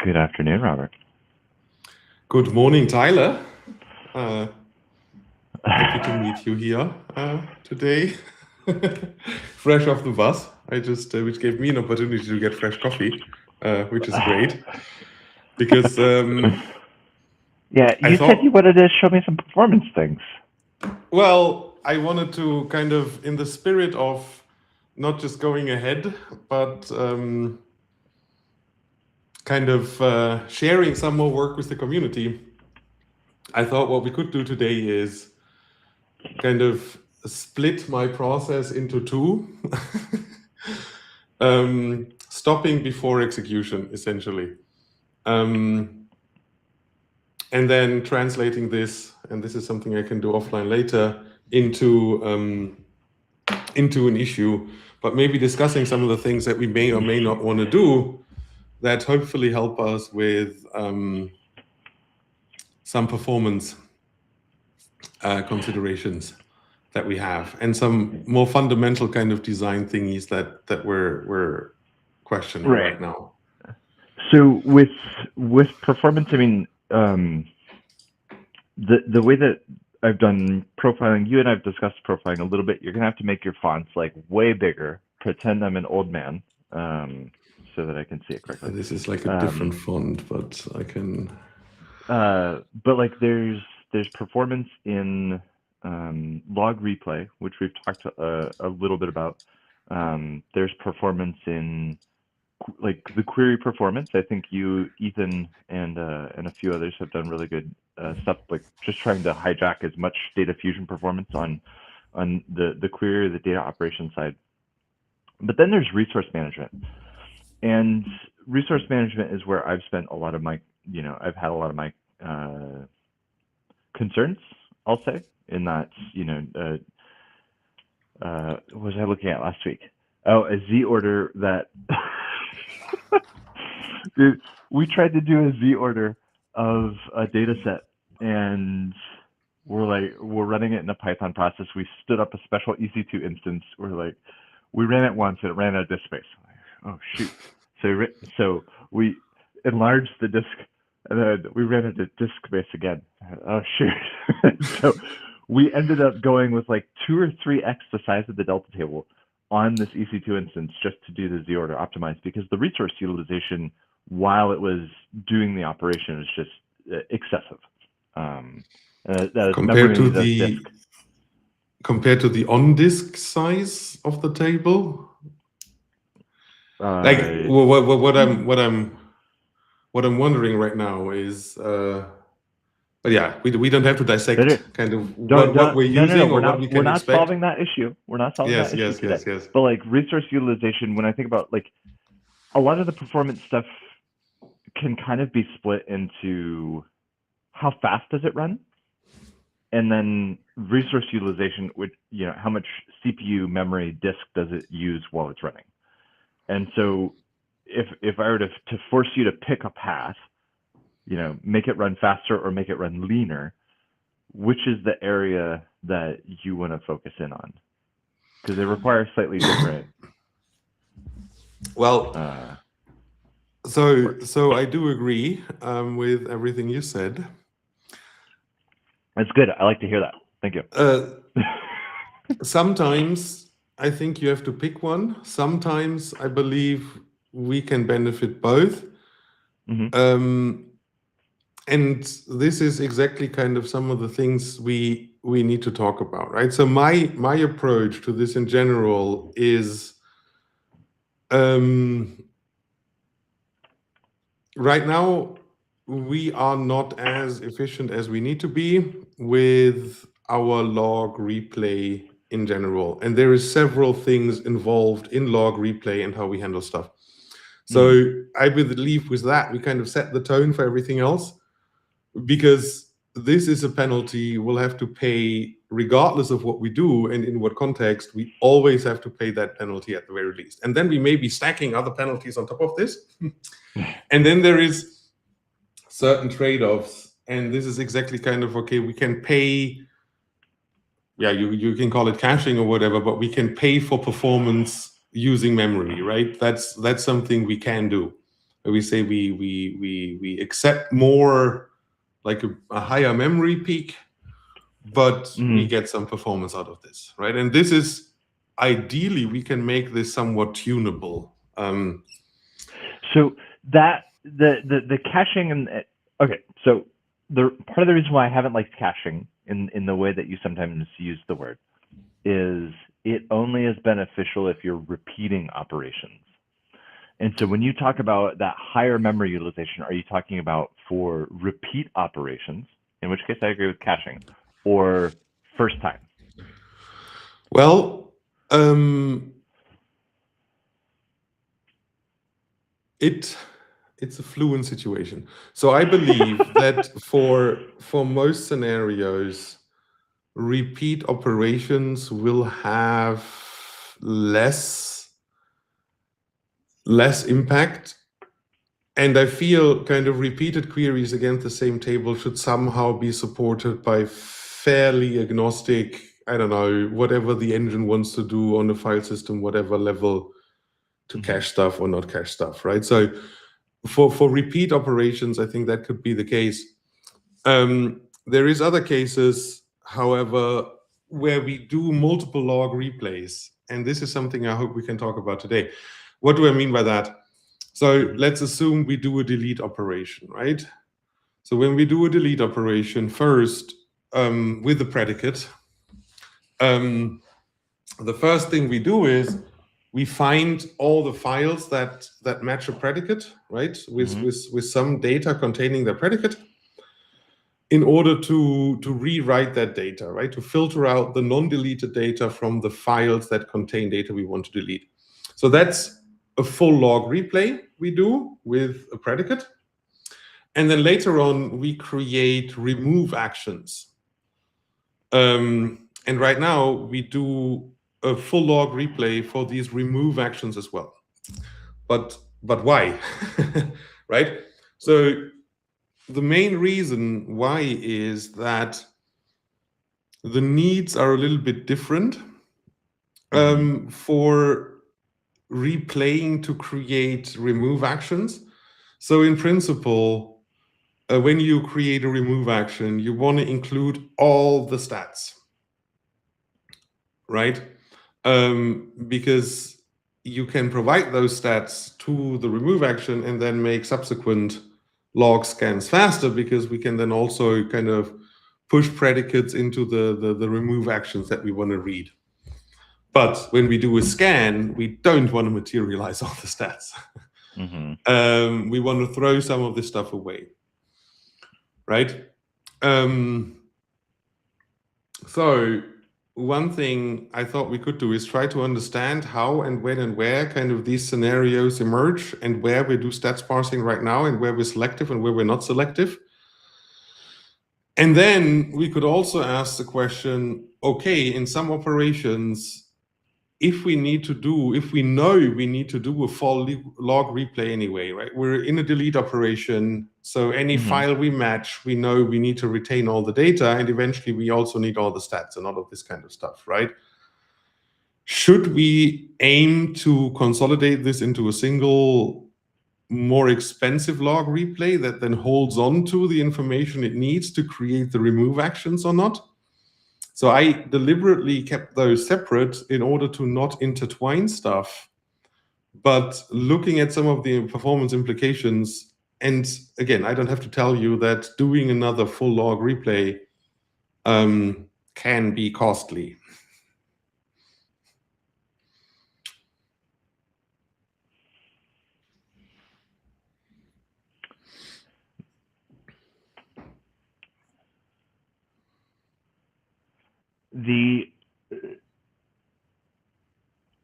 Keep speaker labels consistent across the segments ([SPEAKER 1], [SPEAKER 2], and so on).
[SPEAKER 1] Good afternoon, Robert.
[SPEAKER 2] Good morning, Tyler. Happy to meet you here today. Fresh off the bus, which gave me an opportunity to get fresh coffee, which is great. Because
[SPEAKER 1] Yeah, you said you wanted to show me some performance things.
[SPEAKER 2] well, I wanted to kind of, in the spirit of not just going ahead, but kind of sharing some more work with the community. I thought what we could do today is kind of split my process into two. Stopping before execution, essentially. And then translating this, and this is something I can do offline later, into an issue, but maybe discussing some of the things that we may or may not want to do that hopefully help us with some performance considerations that we have, and some more fundamental kind of design thingies that we're questioning right now.
[SPEAKER 1] So with performance, I mean, the way that I've done profiling, you and I've discussed profiling a little bit. You're gonna have to make your fonts like way bigger. Pretend I'm an old man, so that I can see it correctly.
[SPEAKER 2] This is like a different font, but I can.
[SPEAKER 1] But like there's performance in log replay, which we've talked a little bit about. There's performance in like the query performance. I think you, Ethan, and a few others have done really good stuff, like just trying to hijack as much data fusion performance on the query or the data operation side. But then there's resource management, and resource management is where I've spent a lot of my, I've had a lot of my concerns, I'll say, in that, what was I looking at last week? Oh, a Z order that we tried to do a Z order of a data set, and we're running it in a Python process. We stood up a special EC2 instance. We ran it once and it ran out of disk space. Oh shoot! So we enlarged the disk, and then we ran into disk space again. Oh shoot! So we ended up going with like 2 or 3x the size of the Delta table on this EC2 instance just to do the Z order optimized, because the resource utilization while it was doing the operation was just excessive. That is
[SPEAKER 2] compared to the on disk size of the table. What I'm wondering right now is, but yeah, we don't have to dissect kind of what we're using or what we can expect.
[SPEAKER 1] We're not solving that issue. We're not solving that issue today.
[SPEAKER 2] Yes.
[SPEAKER 1] But like resource utilization, when I think about like a lot of the performance stuff can kind of be split into how fast does it run, and then resource utilization, which, how much CPU memory disk does it use while it's running. And so if I were to force you to pick a path, make it run faster or make it run leaner, which is the area that you want to focus in on? Because they require slightly different.
[SPEAKER 2] Well, so I do agree with everything you said.
[SPEAKER 1] That's good. I like to hear that. Thank you.
[SPEAKER 2] Sometimes I think you have to pick one. Sometimes I believe we can benefit both.
[SPEAKER 1] Mm-hmm.
[SPEAKER 2] And this is exactly kind of some of the things we need to talk about, right? So my approach to this in general is right now we are not as efficient as we need to be with our log replay in general, and there is several things involved in log replay and how we handle stuff. So I believe with that we kind of set the tone for everything else, because this is a penalty we'll have to pay regardless of what we do and in what context. We always have to pay that penalty at the very least, and then we may be stacking other penalties on top of this. And then there is certain trade-offs, and this is exactly kind of, okay, we can pay, you can call it caching or whatever, but we can pay for performance using memory, right? That's something we can do. We say we accept more, like a higher memory peak, but we get some performance out of this, right? And this is, ideally, we can make this somewhat tunable.
[SPEAKER 1] So that the caching and okay, so the part of the reason why I haven't liked caching in the way that you sometimes use the word is it only is beneficial if you're repeating operations. And so when you talk about that higher memory utilization, are you talking about for repeat operations, in which case I agree with caching, or first time?
[SPEAKER 2] Well, it's a fluent situation. So I believe that for most scenarios, repeat operations will have less impact. And I feel kind of repeated queries against the same table should somehow be supported by fairly agnostic, I don't know, whatever the engine wants to do on the file system, whatever level, to cache stuff or not cache stuff, right? So for repeat operations, I think that could be the case. There is other cases, however, where we do multiple log replays, and this is something I hope we can talk about today. What do I mean by that? So let's assume we do a delete operation, right? So when we do a delete operation first, with the predicate, the first thing we do is we find all the files that match a predicate, right? With some data containing the predicate, in order to rewrite that data, right? To filter out the non-deleted data from the files that contain data we want to delete. So that's a full log replay we do with a predicate. And then later on, we create remove actions. And right now, we do a full log replay for these remove actions as well. But why? Right? So the main reason why is that the needs are a little bit different for replaying to create remove actions. So in principle, when you create a remove action, you want to include all the stats, right? Because you can provide those stats to the remove action and then make subsequent log scans faster, because we can then also kind of push predicates into the remove actions that we want to read. But when we do a scan, we don't want to materialize all the stats. We want to throw some of this stuff away, right? So one thing I thought we could do is try to understand how and when and where kind of these scenarios emerge, and where we do stats parsing right now, and where we're selective and where we're not selective. And then we could also ask the question, okay, in some operations, if we know we need to do a full log replay anyway, right? We're in a delete operation, so any file we match, we know we need to retain all the data, and eventually we also need all the stats and all of this kind of stuff, right? Should we aim to consolidate this into a single, more expensive log replay that then holds on to the information it needs to create the remove actions or not? So I deliberately kept those separate in order to not intertwine stuff, but looking at some of the performance implications. And again, I don't have to tell you that doing another full log replay can be costly.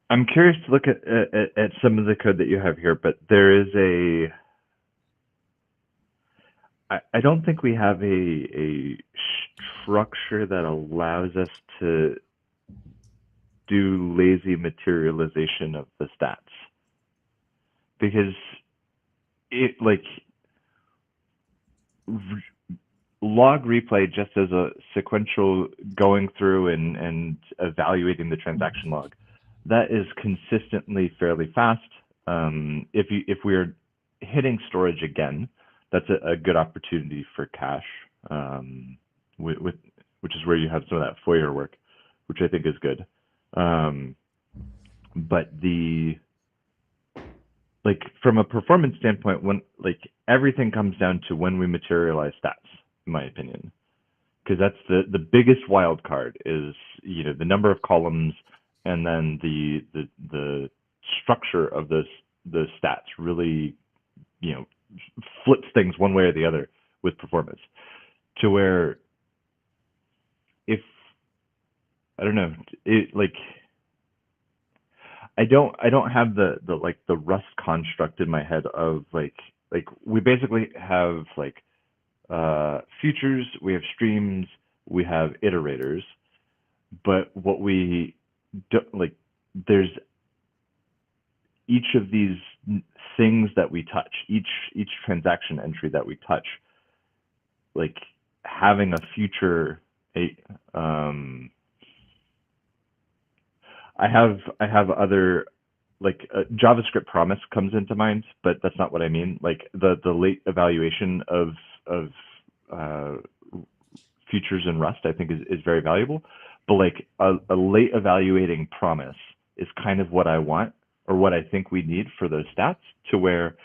[SPEAKER 1] I'm curious to look at some of the code that you have here, but there is I don't think we have a structure that allows us to do lazy materialization of the stats, because it, like, log replay just as a sequential going through and evaluating the transaction log, that is consistently fairly fast. If we're hitting storage again, that's a good opportunity for cache, which is where you have some of that FOIA work, which I think is good. But from a performance standpoint, when everything comes down to when we materialize stats, in my opinion, because that's the biggest wild card is the number of columns, and then the structure of the stats really flips things one way or the other with performance, to where if I don't know I don't have the Rust construct in my head of we basically have futures, we have streams, we have iterators, but what we don't there's each of these things that we touch, each transaction entry that we touch, having a future I have other JavaScript promise comes into mind, but that's not what I mean. The late evaluation of futures in Rust, I think is very valuable. But a late evaluating promise is kind of what I want, or what I think we need for those stats, to where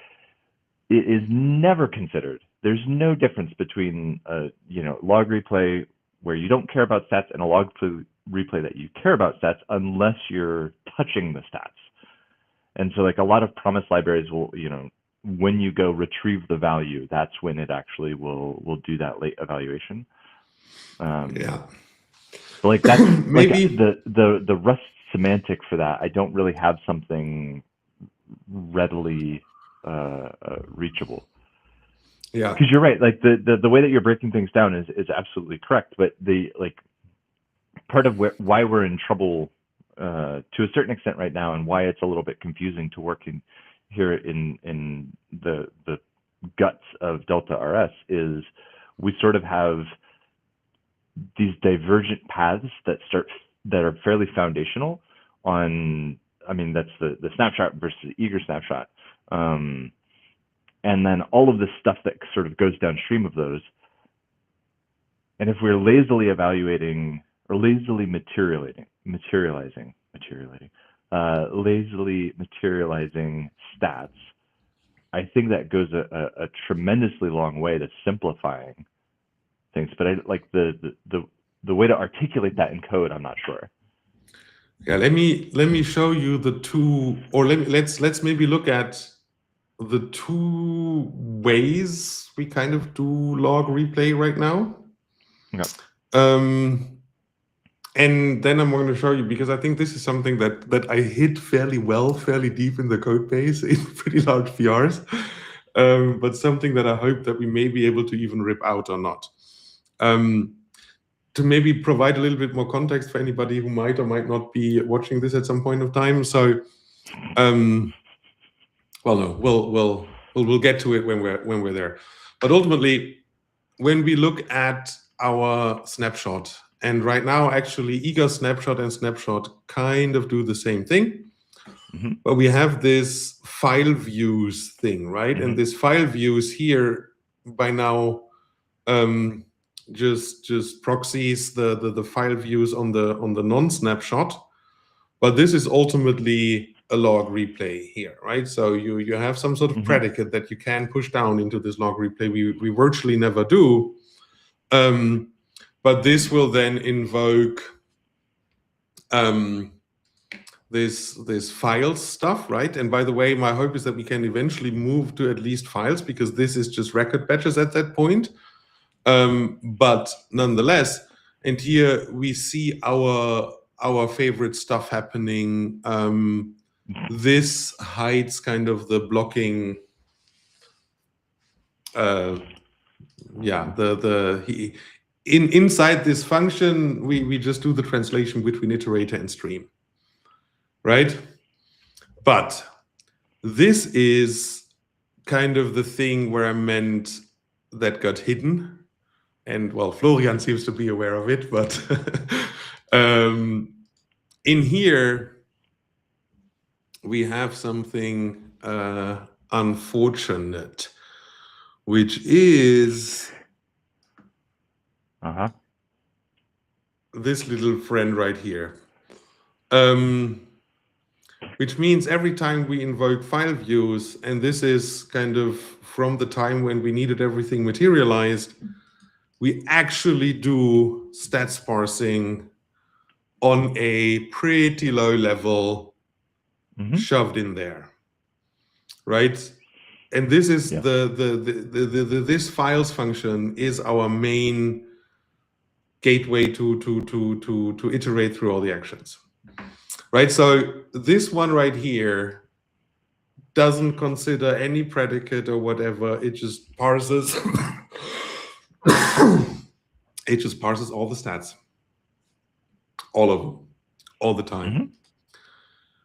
[SPEAKER 1] it is never considered. There's no difference between a log replay where you don't care about stats and a log replay that you care about stats, unless you're touching the stats. And so a lot of promise libraries will, when you go retrieve the value, that's when it actually will do that late evaluation.
[SPEAKER 2] Yeah.
[SPEAKER 1] But that's
[SPEAKER 2] maybe
[SPEAKER 1] the Rust semantic for that. I don't really have something readily reachable.
[SPEAKER 2] Yeah.
[SPEAKER 1] Because you're right. The way that you're breaking things down is absolutely correct. But part of why we're in trouble to a certain extent right now, and why it's a little bit confusing to work in here in the guts of Delta RS, is we sort of have these divergent paths that are fairly foundational on, that's the snapshot versus the eager snapshot, and then all of this stuff that sort of goes downstream of those. And if we're lazily evaluating or lazily materializing stats, I think that goes a tremendously long way to simplifying things. But the way to articulate that in code, I'm not sure.
[SPEAKER 2] Yeah, let me show you the two, or let's maybe look at the two ways we kind of do log replay right now.
[SPEAKER 1] Yeah.
[SPEAKER 2] And then I'm going to show you, because I think this is something that I hit fairly deep in the code base in pretty large PRs, but something that I hope that we may be able to even rip out or not. To maybe provide a little bit more context for anybody who might or might not be watching this at some point of time. So, well, no, we'll get to it when we're there. But ultimately, when we look at our snapshot, and right now, actually, eager snapshot and snapshot kind of do the same thing.
[SPEAKER 1] Mm-hmm.
[SPEAKER 2] But we have this file views thing, right?
[SPEAKER 1] Mm-hmm.
[SPEAKER 2] And this file views here by now just proxies the file views on the non-snapshot. But this is ultimately a log replay here, right? So you have some sort of
[SPEAKER 1] Mm-hmm.
[SPEAKER 2] predicate that you can push down into this log replay. We virtually never do. But this will then invoke this files stuff, right? And by the way, my hope is that we can eventually move to at least files, because this is just record batches at that point. But nonetheless, and here we see our favorite stuff happening. This hides kind of the blocking. Inside this function, we just do the translation between iterator and stream, right? But this is kind of the thing where I meant that got hidden. And well, Florian seems to be aware of it, but in here, we have something unfortunate, which is this little friend right here. Which means every time we invoke file views, and this is kind of from the time when we needed everything materialized, we actually do stats parsing on a pretty low level, shoved in there, right? And this is this files function is our main gateway to iterate through all the actions, right? So this one right here doesn't consider any predicate or whatever. It just parses. It just parses all the stats, all of them, all the time.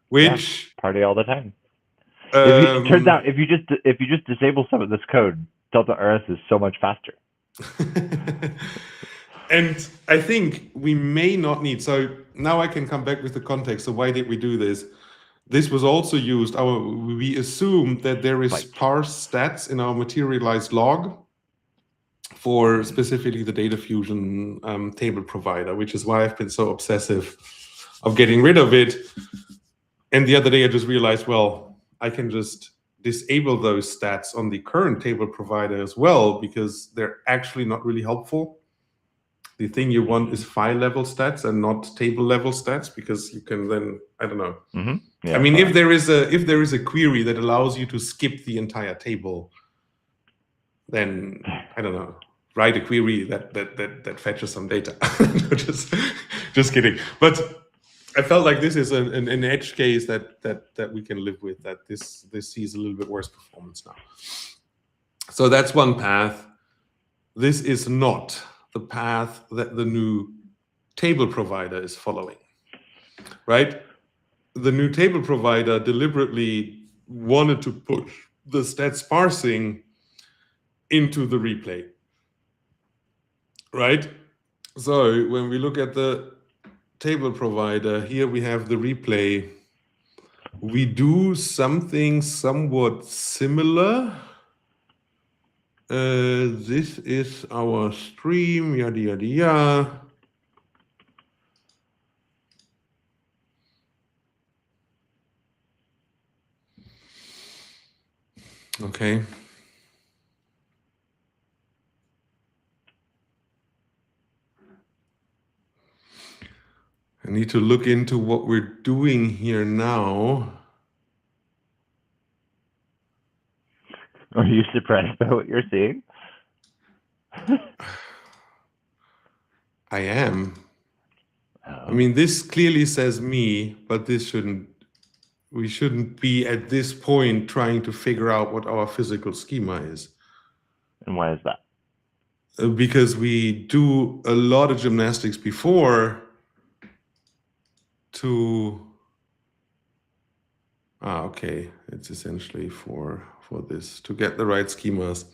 [SPEAKER 2] Which
[SPEAKER 1] party all the time. It turns out if you just disable some of this code, Delta RS is so much faster.
[SPEAKER 2] And I think we may not need, so now I can come back with the context. So why did we do this? This was also used, we assume that there is parse stats in our materialized log for specifically the data fusion table provider, which is why I've been so obsessive of getting rid of it. And the other day I just realized, well, I can just disable those stats on the current table provider as well, because they're actually not really helpful. The thing you want is file level stats and not table level stats, because you can then, I don't know. I mean, if there is a query that allows you to skip the entire table, then I don't know, write a query that fetches some data. just kidding. But I felt like this is an edge case that we can live with, that this sees a little bit worse performance now. So that's one path. This is not the path that the new table provider is following, right? The new table provider deliberately wanted to push the stats parsing into the replay, right? So when we look at the table provider, here we have the replay. We do something somewhat similar. This is our stream, yada, yada, yada. Okay. I need to look into what we're doing here now.
[SPEAKER 1] Are you surprised by what you're seeing?
[SPEAKER 2] I am. I mean, this clearly says me, but we shouldn't be at this point trying to figure out what our physical schema is.
[SPEAKER 1] And why is that?
[SPEAKER 2] Because we do a lot of gymnastics before to... okay, it's essentially for this, to get the right schemas.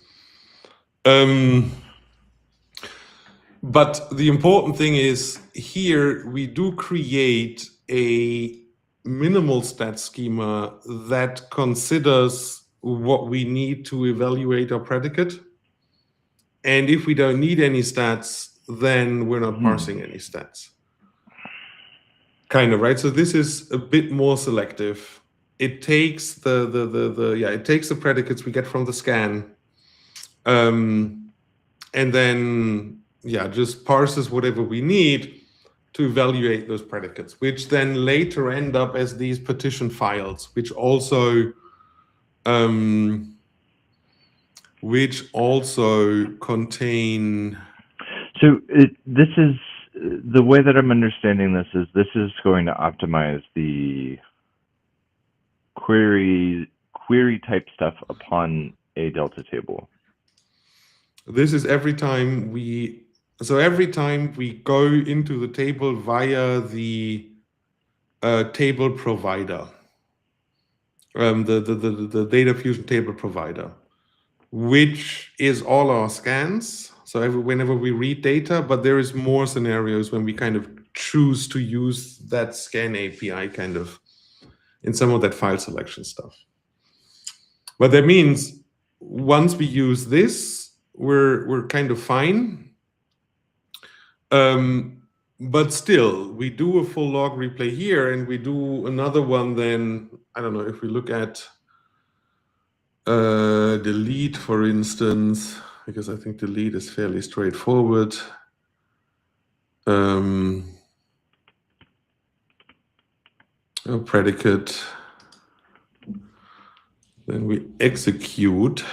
[SPEAKER 2] But the important thing is here we do create a minimal stat schema that considers what we need to evaluate our predicate. And if we don't need any stats, then we're not parsing any stats. Kind of, right? So this is a bit more selective. It takes it takes the predicates we get from the scan, and then just parses whatever we need to evaluate those predicates, which then later end up as these partition files, which also contain.
[SPEAKER 1] So this is the way that I'm understanding this is going to optimize the query type stuff upon a delta table.
[SPEAKER 2] This is every time we go into the table via the table provider, the data fusion table provider, which is all our scans. So whenever we read data, but there is more scenarios when we kind of choose to use that scan API kind of in some of that file selection stuff. But that means once we use this, we're kind of fine. But still, we do a full log replay here, and we do another one then, I don't know, if we look at delete, for instance, because I think delete is fairly straightforward. A predicate. Then we execute.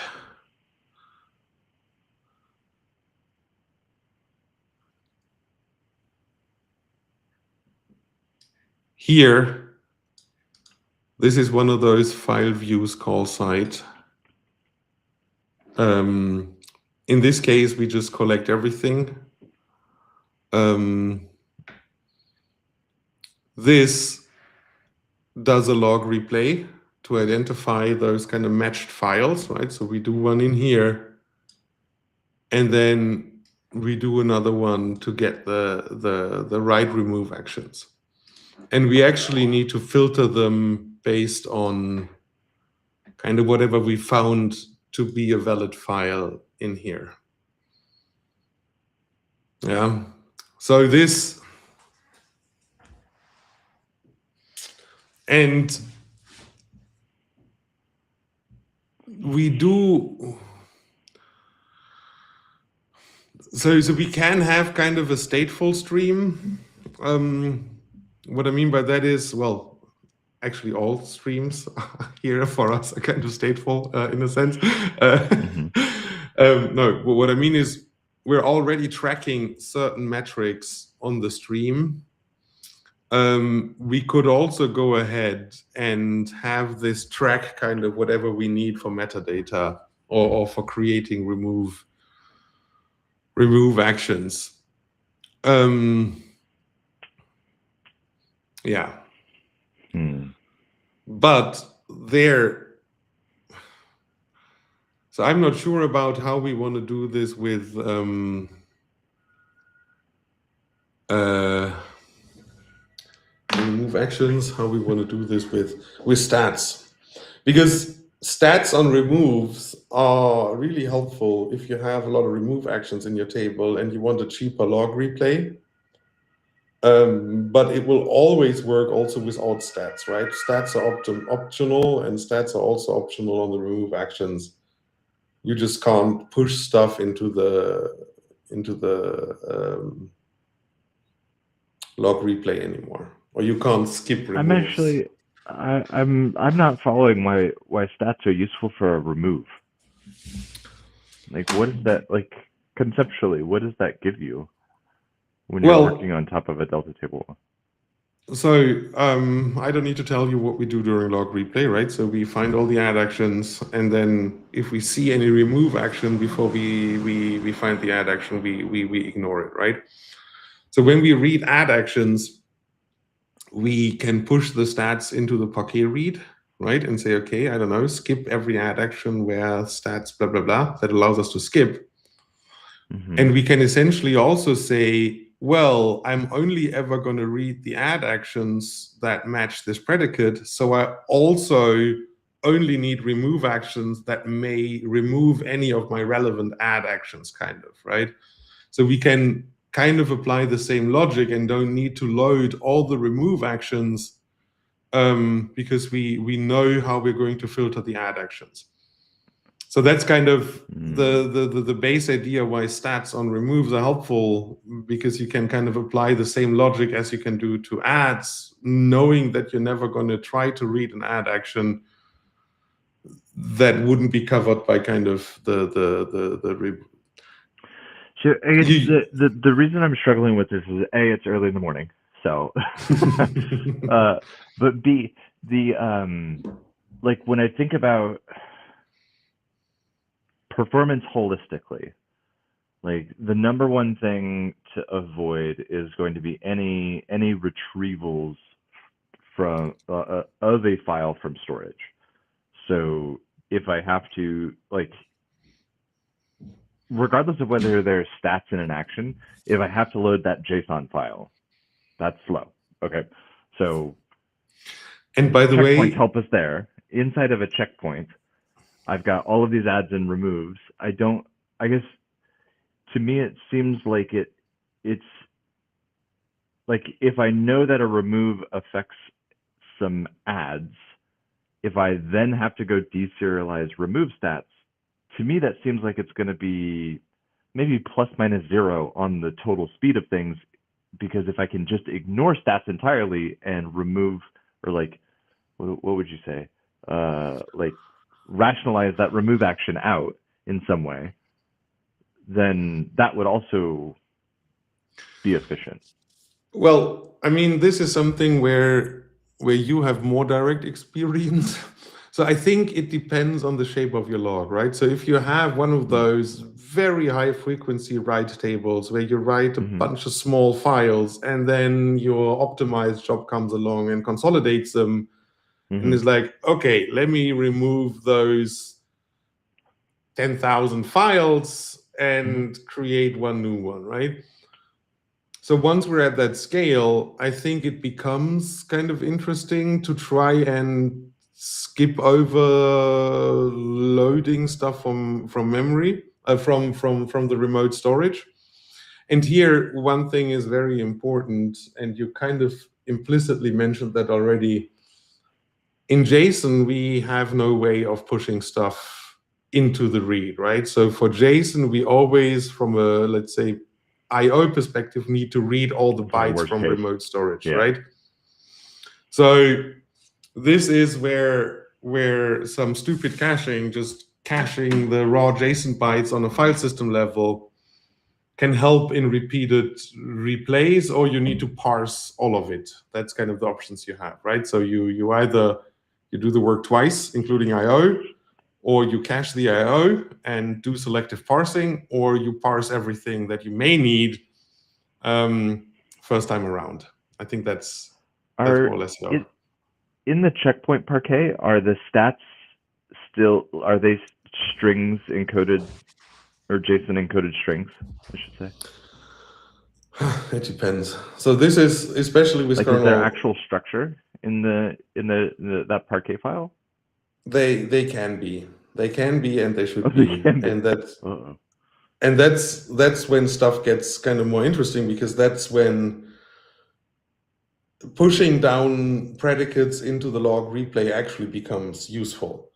[SPEAKER 2] Here, this is one of those file views call site. In this case, we just collect everything. This does a log replay to identify those kind of matched files, right? So we do one in here, and then we do another one to get the right remove actions. And we actually need to filter them based on kind of whatever we found to be a valid file in here. Yeah. So this, and we do, so we can have kind of a stateful stream. What I mean by that is, well, actually all streams here for us are kind of stateful in a sense. No, what I mean is we're already tracking certain metrics on the stream. We could also go ahead and have this track kind of whatever we need for metadata or for creating remove actions. Yeah. But there, so I'm not sure about how we want to do this with remove actions, how we want to do this with stats. Because stats on removes are really helpful if you have a lot of remove actions in your table and you want a cheaper log replay. But it will always work also without stats, right? Stats are optional, and stats are also optional on the remove actions. You just can't push stuff into the log replay anymore, or you can't skip removes.
[SPEAKER 1] I'm not following why stats are useful for a remove. Like, what is that, like, conceptually, what does that give you when you're working on top of a delta table?
[SPEAKER 2] So I don't need to tell you what we do during log replay, right? So we find all the add actions, and then if we see any remove action before we find the add action, we ignore it, right? So when we read add actions, we can push the stats into the Parquet read, right? And say, okay, I don't know, skip every add action where stats blah, blah, blah. That allows us to skip. And we can essentially also say, well, I'm only ever going to read the add actions that match this predicate. So I also only need remove actions that may remove any of my relevant add actions, kind of, right? So we can kind of apply the same logic and don't need to load all the remove actions because we know how we're going to filter the add actions. So that's kind of the base idea why stats on removes are helpful, because you can kind of apply the same logic as you can do to adds, knowing that you're never going to try to read an add action that wouldn't be covered by kind of the
[SPEAKER 1] So I guess the reason I'm struggling with this is A, it's early in the morning, so but B, like when I think about performance holistically, like the number one thing to avoid is going to be any retrievals from of a file from storage. So if I have to, like, regardless of whether there's stats in an action, if I have to load that JSON file, that's slow. Okay, so
[SPEAKER 2] and by the way,
[SPEAKER 1] checkpoints help us there. Inside of a checkpoint, I've got all of these adds and removes. I guess to me it seems like it's like if I know that a remove affects some adds, if I then have to go deserialize remove stats, to me that seems like it's going to be maybe plus minus 0 on the total speed of things, because if I can just ignore stats entirely and remove, or like, what would you say, like rationalize that remove action out in some way, then that would also be efficient.
[SPEAKER 2] Well, I mean, this is something where you have more direct experience. So I think it depends on the shape of your log, right? So if you have one of those very high frequency write tables where you write a bunch of small files and then your optimized job comes along and consolidates them and is like, okay, let me remove those 10,000 files and create one new one, right? So once we're at that scale, I think it becomes kind of interesting to try and skip over loading stuff from memory, from the remote storage. And here, one thing is very important, and you kind of implicitly mentioned that already. In JSON, we have no way of pushing stuff into the read, right? So for JSON, we always, from a, let's say, I/O perspective, need to read all the bytes from remote storage, right? So this is where some stupid caching, just caching the raw JSON bytes on a file system level, can help in repeated replays, or you need to parse all of it. That's kind of the options you have, right? So you either you do the work twice, including I/O, or you cache the I/O and do selective parsing, or you parse everything that you may need first time around. I think that's more or less go.
[SPEAKER 1] In the checkpoint parquet, are the stats are they strings encoded, or JSON encoded strings, I should say?
[SPEAKER 2] It depends. So this is especially with kernel.
[SPEAKER 1] Is there actual structure in that parquet file?
[SPEAKER 2] They can be, and they should be, and that's when stuff gets kind of more interesting, because that's when pushing down predicates into the log replay actually becomes useful.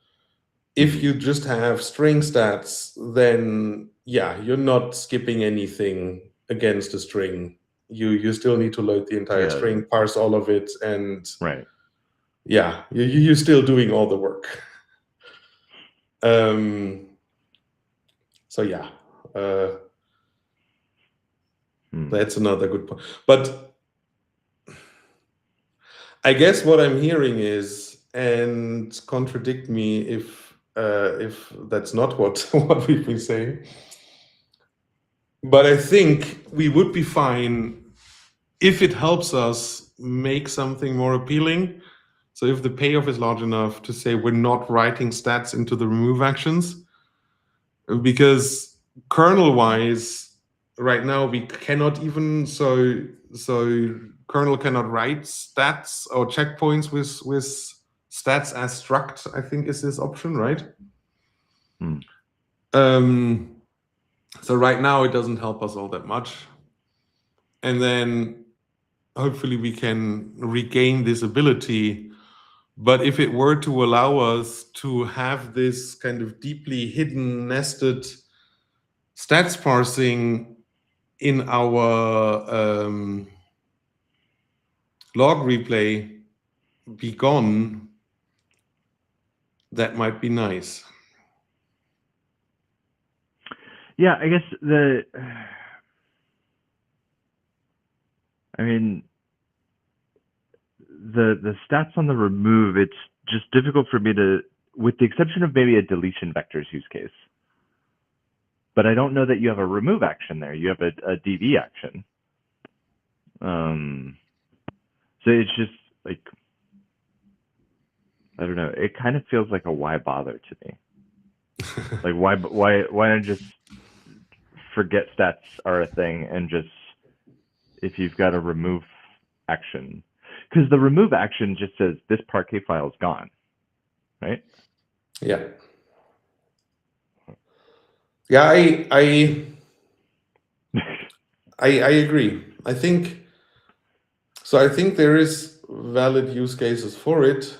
[SPEAKER 2] If you just have string stats, then yeah, you're not skipping anything against a string. You still need to load the entire string, parse all of it, and yeah, you're still doing all the work. So yeah, that's another good point. But I guess what I'm hearing is, and contradict me if that's not what we've been saying, but I think we would be fine if it helps us make something more appealing. So if the payoff is large enough to say we're not writing stats into the remove actions, because kernel-wise, right now we cannot even, so kernel cannot write stats or checkpoints with stats as struct, I think is this option, right? So right now it doesn't help us all that much. And then hopefully we can regain this ability. But if it were to allow us to have this kind of deeply hidden, nested stats parsing in our log replay be gone, that might be nice.
[SPEAKER 1] Yeah, I guess the stats on the remove, it's just difficult for me to, with the exception of maybe a deletion vectors use case. But I don't know that you have a remove action there. You have a DV action. So it's just like, I don't know. It kind of feels like a why bother to me. Like why not just forget stats are a thing and just, if you've got a remove action, because the remove action just says this parquet file is gone, right?
[SPEAKER 2] Yeah. Yeah, I agree. I think there is valid use cases for it.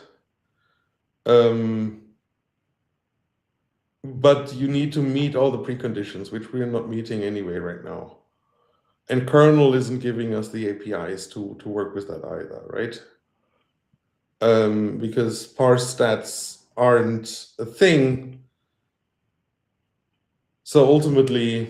[SPEAKER 2] But you need to meet all the preconditions, which we are not meeting anyway right now. And kernel isn't giving us the APIs to work with that either, right? Because parse stats aren't a thing. So ultimately,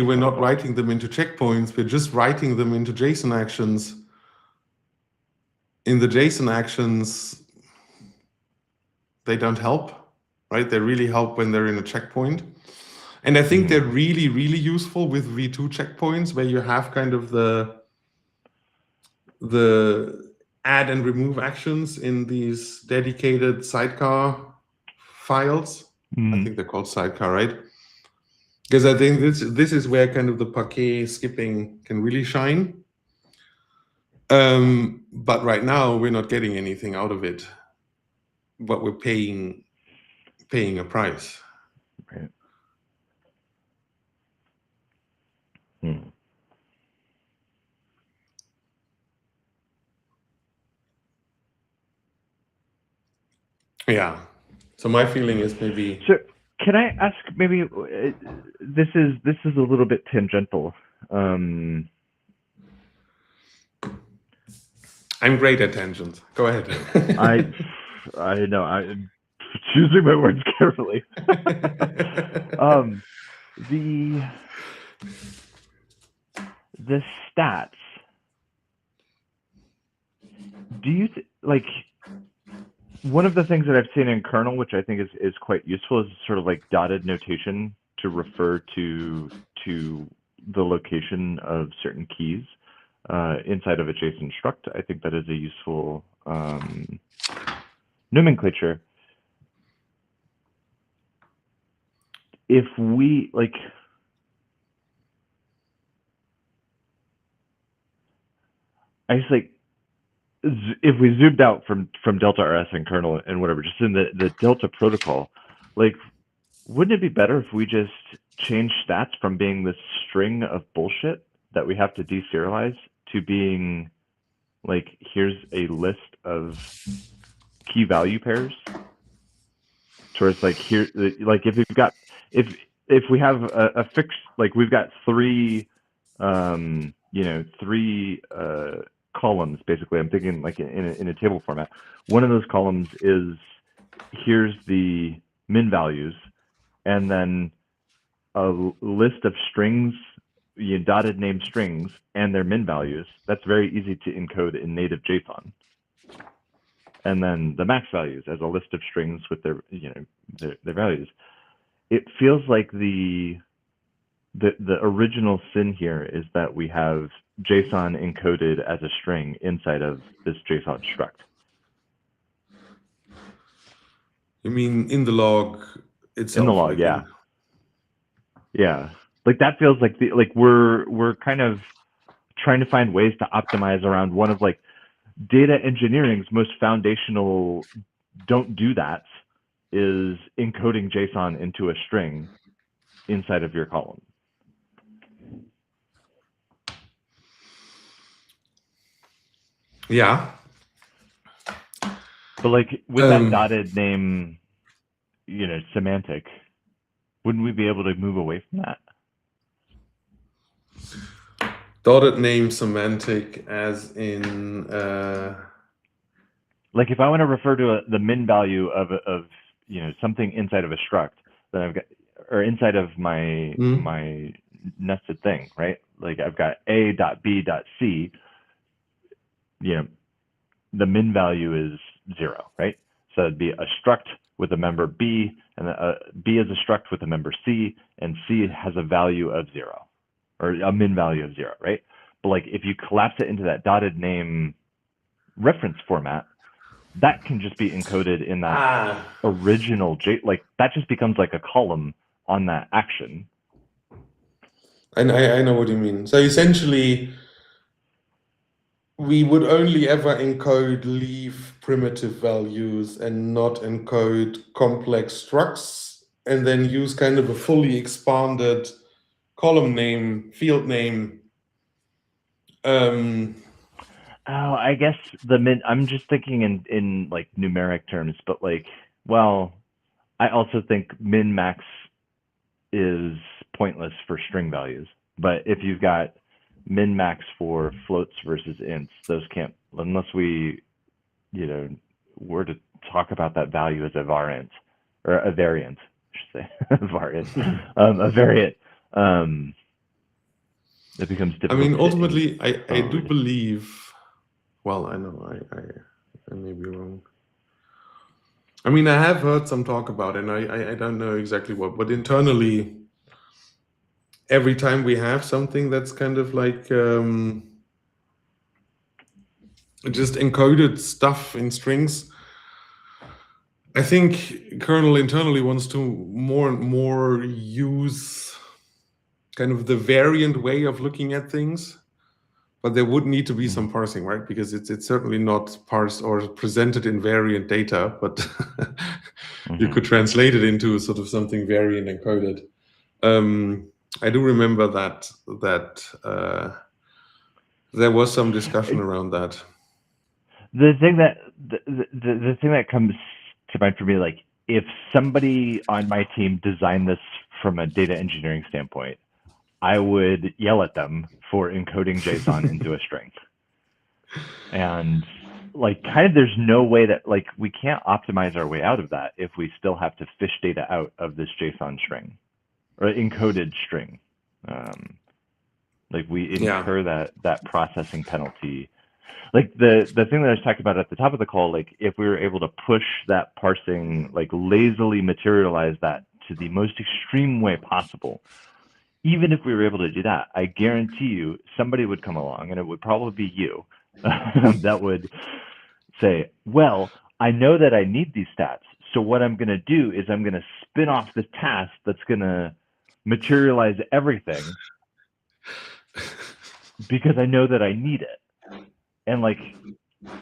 [SPEAKER 2] we're not writing them into checkpoints. We're just writing them into JSON actions. In the JSON actions, they don't help, right? They really help when they're in a checkpoint. And I think they're really, really useful with V2 checkpoints, where you have kind of the add and remove actions in these dedicated sidecar files. I think they're called sidecar, right? Because I think this is where kind of the parquet skipping can really shine. But right now we're not getting anything out of it, but we're paying a price.
[SPEAKER 1] Right.
[SPEAKER 2] Yeah. So my feeling is maybe.
[SPEAKER 1] So can I ask? Maybe this is a little bit tangential.
[SPEAKER 2] I'm great at tangents. Go ahead.
[SPEAKER 1] I know. I'm choosing my words carefully. The stats. Do you like? One of the things that I've seen in kernel, which I think is quite useful, is sort of like dotted notation to refer to the location of certain keys inside of a JSON struct. I think that is a useful nomenclature. If we like, I just like, if we zoomed out from Delta RS and kernel and whatever, just in the Delta protocol, like, wouldn't it be better if we just changed stats from being this string of bullshit that we have to deserialize to being like, here's a list of key value pairs, towards like, here, like if we've got, if we have a fixed, like we've got three columns, basically. I'm thinking like in a table format. One of those columns is, here's the min values, and then a list of strings, dotted name strings, and their min values. That's very easy to encode in native JSON. And then the max values as a list of strings with their values. It feels like the original sin here is that we have JSON encoded as a string inside of this JSON struct.
[SPEAKER 2] You mean in the log itself?
[SPEAKER 1] In the log, yeah. Yeah. Like that feels like we're kind of trying to find ways to optimize around one of like data engineering's most foundational don't do that is encoding JSON into a string inside of your column.
[SPEAKER 2] Yeah.
[SPEAKER 1] But like with that dotted name, semantic, wouldn't we be able to move away from that?
[SPEAKER 2] Dotted name semantic as in
[SPEAKER 1] like if I want to refer to the min value of something inside of a struct, then I've got, or inside of my my nested thing, right? Like I've got a.b.c, the min value is 0, right? So it'd be a struct with a member b, and b is a struct with a member c, and c has a value of 0, or a min value of 0, right? But like if you collapse it into that dotted name reference format, that can just be encoded in that original like that just becomes like a column on that action.
[SPEAKER 2] I know what you mean. So essentially, we would only ever encode leaf primitive values and not encode complex structs, and then use kind of a fully expanded column name, field name.
[SPEAKER 1] Oh, I guess the min. I'm just thinking in like numeric terms, but like, well, I also think min max is pointless for string values. But if you've got min max for floats versus ints, those can't, unless we, were to talk about that value as a variant or a variant, I should say, variant, a variant. It becomes difficult.
[SPEAKER 2] I mean, ultimately, I do believe. Well, I know I may be wrong. I mean, I have heard some talk about it, and I don't know exactly what, but internally, every time we have something that's kind of like just encoded stuff in strings, I think kernel internally wants to more and more use kind of the variant way of looking at things. But there would need to be some parsing, right? Because it's certainly not parsed or presented in variant data, but you could translate it into sort of something variant encoded. I do remember that there was some discussion around that.
[SPEAKER 1] The thing that comes to mind for me, like if somebody on my team designed this from a data engineering standpoint, I would yell at them for encoding JSON into a string. And like kind of there's no way that like we can't optimize our way out of that if we still have to fish data out of this JSON string or encoded string. Like we incur that processing penalty. Like the thing that I was talking about at the top of the call, like if we were able to push that parsing, like lazily materialize that to the most extreme way possible, even if we were able to do that, I guarantee you somebody would come along, and it would probably be you, that would say, well, I know that I need these stats. So what I'm going to do is I'm going to spin off this task that's going to materialize everything because I know that I need it. And like,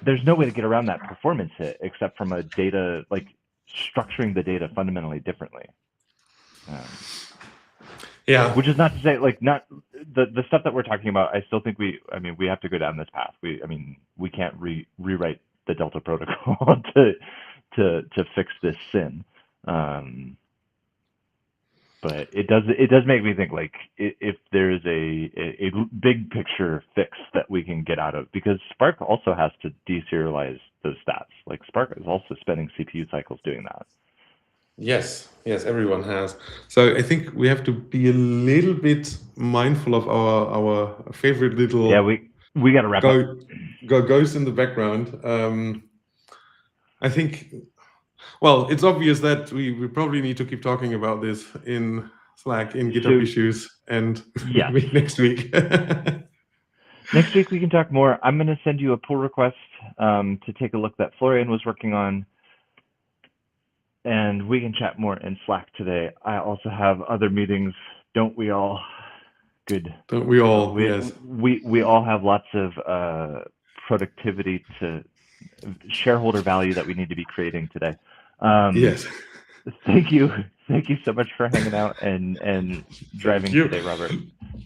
[SPEAKER 1] there's no way to get around that performance hit except from a data, like structuring the data fundamentally differently.
[SPEAKER 2] Yeah.
[SPEAKER 1] Which is not to say like not the stuff that we're talking about. I still think we have to go down this path. We can't rewrite the Delta protocol to fix this sin. But it does make me think like if there's a big picture fix that we can get out of, because Spark also has to deserialize those stats. Like Spark is also spending CPU cycles doing that.
[SPEAKER 2] Yes, everyone has. So I think we have to be a little bit mindful of our favorite little
[SPEAKER 1] we got to wrap up.
[SPEAKER 2] Goes in the background. I think, well, it's obvious that we probably need to keep talking about this in Slack, in GitHub issues, and next week.
[SPEAKER 1] Next week we can talk more. I'm going to send you a pull request to take a look that Florian was working on, and we can chat more in Slack today. I also have other meetings. Don't we all? Good.
[SPEAKER 2] Don't we all? Yes.
[SPEAKER 1] We all have lots of productivity to shareholder value that we need to be creating today.
[SPEAKER 2] Yes.
[SPEAKER 1] Thank you so much for hanging out and driving today, Robert.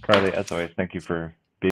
[SPEAKER 1] Carly, as always, thank you for